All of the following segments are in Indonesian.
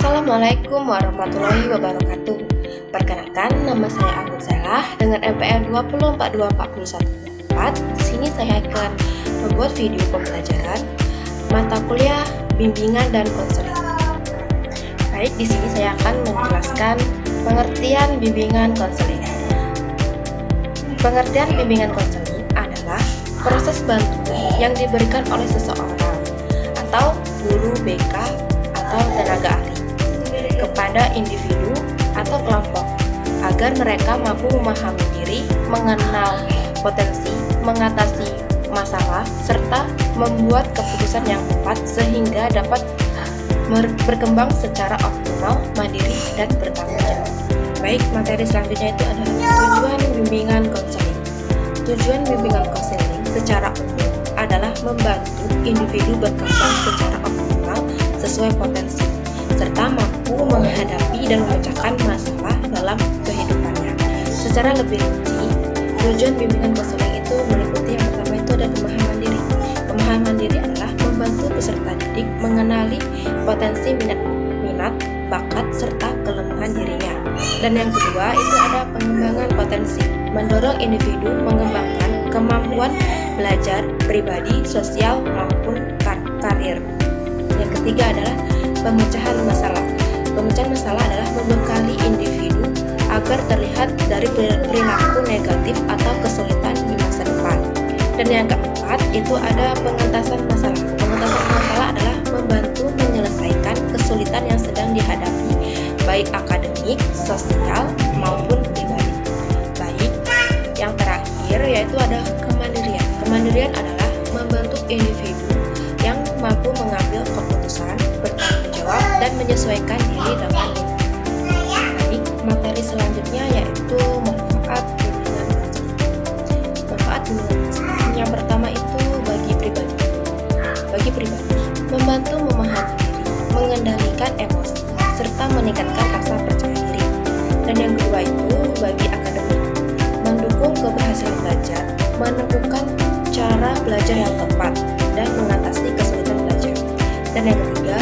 Assalamualaikum warahmatullahi wabarakatuh. Perkenalkan, nama saya Agung Selah dengan NPM 2042414. Di sini saya akan membuat video pembelajaran mata kuliah bimbingan dan konseling. Baik, di sini saya akan menjelaskan pengertian bimbingan konseling. Pengertian bimbingan konseling adalah proses bantu yang diberikan oleh seseorang atau guru BK atau tenaga ahli kepada individu atau kelompok agar mereka mampu memahami diri, mengenal potensi, mengatasi masalah, serta membuat keputusan yang tepat sehingga dapat berkembang secara optimal, mandiri, dan bertanggung jawab. Baik, materi selanjutnya itu adalah tujuan bimbingan konseling. Tujuan bimbingan konseling secara umum adalah membantu individu berkembang secara optimal sesuai potensi, serta mampu menghadapi dan memecahkan masalah dalam kehidupannya. Secara lebih rinci, tujuan bimbingan konseling itu meliputi yang pertama itu ada pemahaman diri. Pemahaman diri adalah membantu peserta didik mengenali potensi minat, bakat, serta kelemahan dirinya. Dan yang kedua itu ada pengembangan potensi, mendorong individu mengembangkan kemampuan belajar, pribadi, sosial, maupun karir. Yang ketiga adalah pemecahan masalah. Pemecahan masalah adalah membekali individu agar terlihat dari perilaku negatif atau kesulitan di masa depan. Dan yang keempat itu ada pengentasan masalah. Pengentasan masalah adalah membantu menyelesaikan kesulitan yang sedang dihadapi, baik akademik, sosial, maupun pribadi. Baik, yang terakhir yaitu ada kemandirian. Kemandirian adalah membentuk individu yang mampu mengambil keputusan, bertanggung jawab, dan menyesuaikan diri dengan lingkungan. Baik, materi selanjutnya yaitu manfaat bimbingan konseling. Manfaat bimbingan konseling yang pertama itu bagi pribadi. Bagi pribadi, membantu memahami diri, mengendalikan emosi, serta meningkatkan rasa percaya diri. Dan yang kedua itu bagi akademik, mendukung keberhasilan belajar, menemukan cara belajar yang tepat, dan mengatasi kesulitan belajar. Dan yang ketiga,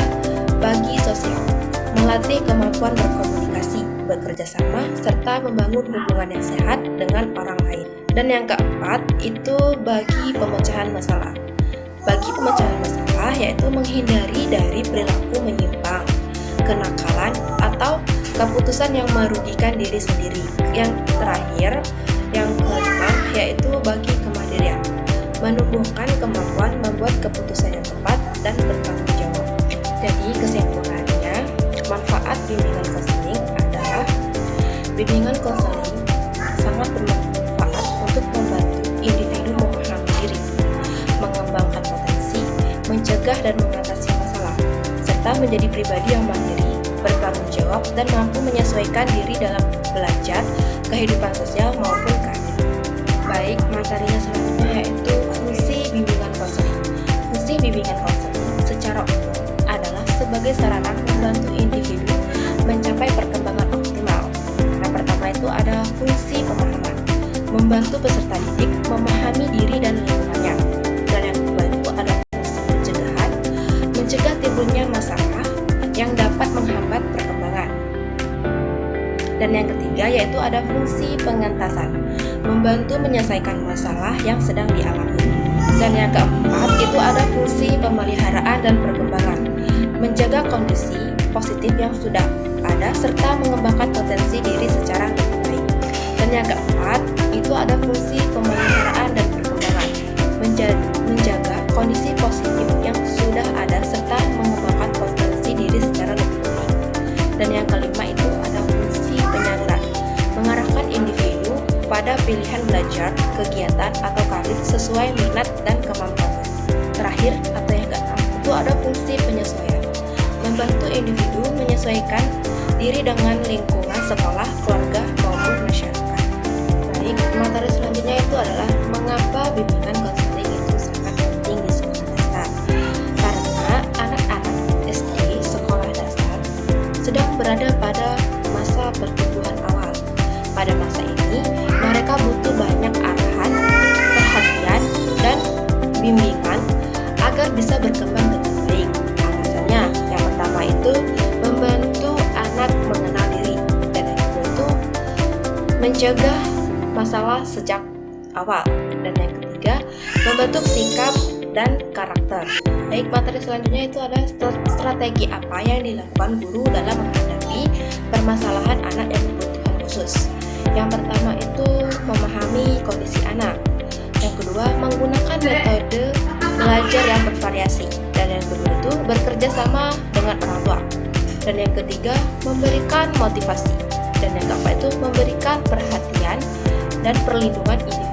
bagi sosial, melatih kemampuan berkomunikasi, bekerja sama, serta membangun hubungan yang sehat dengan orang lain. Dan yang keempat, itu bagi pemecahan masalah. Bagi pemecahan masalah, yaitu menghindari dari perilaku menyimpang, kenakalan, atau keputusan yang merugikan diri sendiri. Yang terakhir, yang kelima, yaitu bagi kemandirian, menumbuhkan kemampuan membuat keputusan yang tepat dan bertanggung jawab. Jadi kesimpulannya, manfaat bimbingan konseling adalah bimbingan konseling sangat bermanfaat untuk membantu individu memahami diri, mengembangkan potensi, mencegah dan mengatasi masalah, serta menjadi pribadi yang mandiri, bertanggung jawab, dan mampu menyesuaikan diri dalam belajar, kehidupan sosial maupun karir. Baik, materinya selanjutnya yaitu fungsi bimbingan konseling. Fungsi bimbingan konseling secara umum adalah sebagai sarana membantu individu mencapai perkembangan optimal. Yang pertama itu ada fungsi pemahaman, membantu peserta didik memahami diri dan lingkungannya. Dan yang kedua itu ada fungsi pencegahan, mencegah timbulnya masalah yang dapat menghambat perkembangan. Dan yang ketiga yaitu ada fungsi pengentasan, membantu menyelesaikan masalah yang sedang dialami. Dan yang keempat itu ada fungsi pemeliharaan dan perkembangan, menjaga kondisi positif yang sudah ada serta mengembangkan potensi diri secara lebih baik. Dan yang keempat itu ada fungsi pemeliharaan dan perkembangan, menjaga kondisi positif yang sudah ada serta mengembangkan potensi diri secara lebih baik. Dan yang kelima itu ada fungsi penyaluran, mengarahkan individu pada pilihan belajar, kegiatan, atau karir sesuai minat dan kemampuan. Terakhir atau yang keenam itu ada fungsi penyesuaian, membantu individu menyesuaikan diri dengan lingkungan sekolah, keluarga, maupun masyarakat. Baik, materi selanjutnya itu adalah mengapa bimbingan konseling itu sangat penting di sekolah dasar. Karena anak-anak SD sekolah dasar sedang berada pada masa pertumbuhan awal. Pada masa ini, mereka butuh banyak arahan, perhatian, dan bimbingan agar bisa berkembang dengan baik. Alasannya, yang pertama itu membantu mencegah masalah sejak awal. Dan yang ketiga, membentuk sikap dan karakter. Baik, materi selanjutnya itu adalah strategi apa yang dilakukan guru dalam menghadapi permasalahan anak yang berkebutuhan khusus. Yang pertama itu memahami kondisi anak. Yang kedua, menggunakan metode belajar yang bervariasi. Dan yang kedua itu bekerja sama dengan orang tua. Dan yang ketiga, memberikan motivasi. Dan yang keempat itu memberikan perhatian dan perlindungan individu.